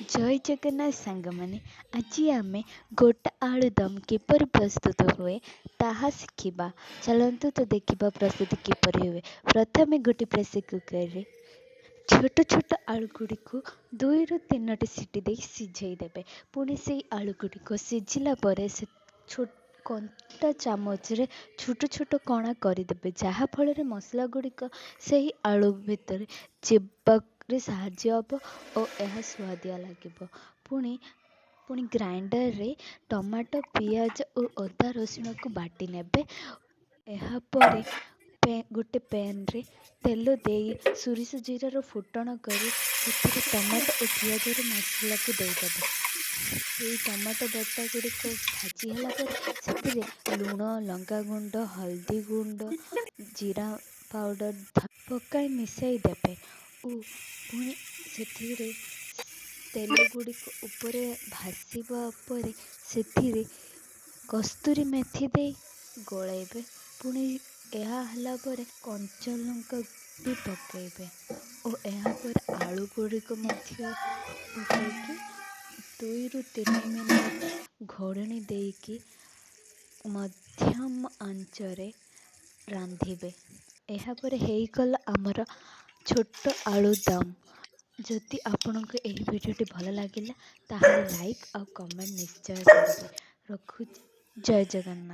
ଜୟ ଜଗନ୍ନାଥ ସାଙ୍ଗମାନେ। ଆଜି ଆମେ ଗୋଟା ଆଳୁଦମ୍ କିପରି ପ୍ରସ୍ତୁତ ହୁଏ ତାହା ଶିଖିବା। ଚାଲନ୍ତୁ ତ ଦେଖିବା ପ୍ରସ୍ତୁତି କିପରି ହୁଏ। ପ୍ରଥମେ ଗୋଟେ ପ୍ରେସର କୁକରରେ ଛୋଟ ଛୋଟ ଆଳୁ ଗୁଡ଼ିକୁ 2ରୁ 3ଟି ସିଟି ଦେଇ ସିଝେଇ ଦେବେ। ପୁଣି ସେଇ ଆଳୁ ଗୁଡ଼ିକ ସିଝିଲା ପରେ ସେ କଣ୍ଟା ଚାମଚରେ ଛୋଟ ଛୋଟ କଣା କରିଦେବେ, ଯାହାଫଳରେ ମସଲା ଗୁଡ଼ିକ ସେହି ଆଳୁ ଭିତରେ ଯିବାରେ ସାହାଯ୍ୟ ହେବ ଓ ଏହା ସୁଆଦିଆ ଲାଗିବ। ପୁଣି ଗ୍ରାଇଣ୍ଡରରେ ଟମାଟୋ, ପିଆଜ ଓ ଅଦା ରସୁଣକୁ ବାଟି ନେବେ। ଏହାପରେ ଗୋଟେ ପ୍ୟାନ୍ରେ ତେଲ ଦେଇ ସୋରିଷ ଜିରାର ଫୁଟଣ କରି ସେଥିରେ ଟମାଟୋ ଓ ପିଆଜର ମସଲାକୁ ଦେଇଦେବେ। ସେଇ ଟମାଟୋ ବଟା ଗୁଡ଼ିକ ଭାଜି ହେଲା ପରେ ସେଥିରେ ଲୁଣ, ଲଙ୍କାଗୁଣ୍ଡ, ହଳଦୀ ଗୁଣ୍ଡ, ଜିରା ପାଉଡ଼ର ପକାଇ ମିଶାଇ ଦେବେ ଓ ପୁଣି ସେଥିରେ ତେଲ ଗୁଡ଼ିକ ଉପରେ ଭାସିବା ପରେ ସେଥିରେ କସ୍ତୁରୀ ମେଥି ଦେଇ ଗୋଳାଇବେ। ପୁଣି ଏହା ହେଲା ପରେ କଞ୍ଚା ଲଙ୍କା ବି ପକାଇବେ ଓ ଏହାପରେ ଆଳୁ ଗୁଡ଼ିକ ମଧ୍ୟ ପକାଇକି 2ରୁ 3 ମିନିଟ୍ ଘୋଡ଼ଣି ଦେଇକି ମଧ୍ୟମ ଆଞ୍ଚରେ ରାନ୍ଧିବେ। ଏହାପରେ ହେଇଗଲା ଆମର ଛୋଟ ଆଳୁଦମ୍। ଯଦି ଆପଣଙ୍କୁ ଏହି ଭିଡ଼ିଓଟି ଭଲ ଲାଗିଲା ତାହେଲେ ଲାଇକ୍ ଆଉ କମେଣ୍ଟ ନିଶ୍ଚୟ କରିବେ। ରଖୁଛି। ଜୟ ଜଗନ୍ନାଥ।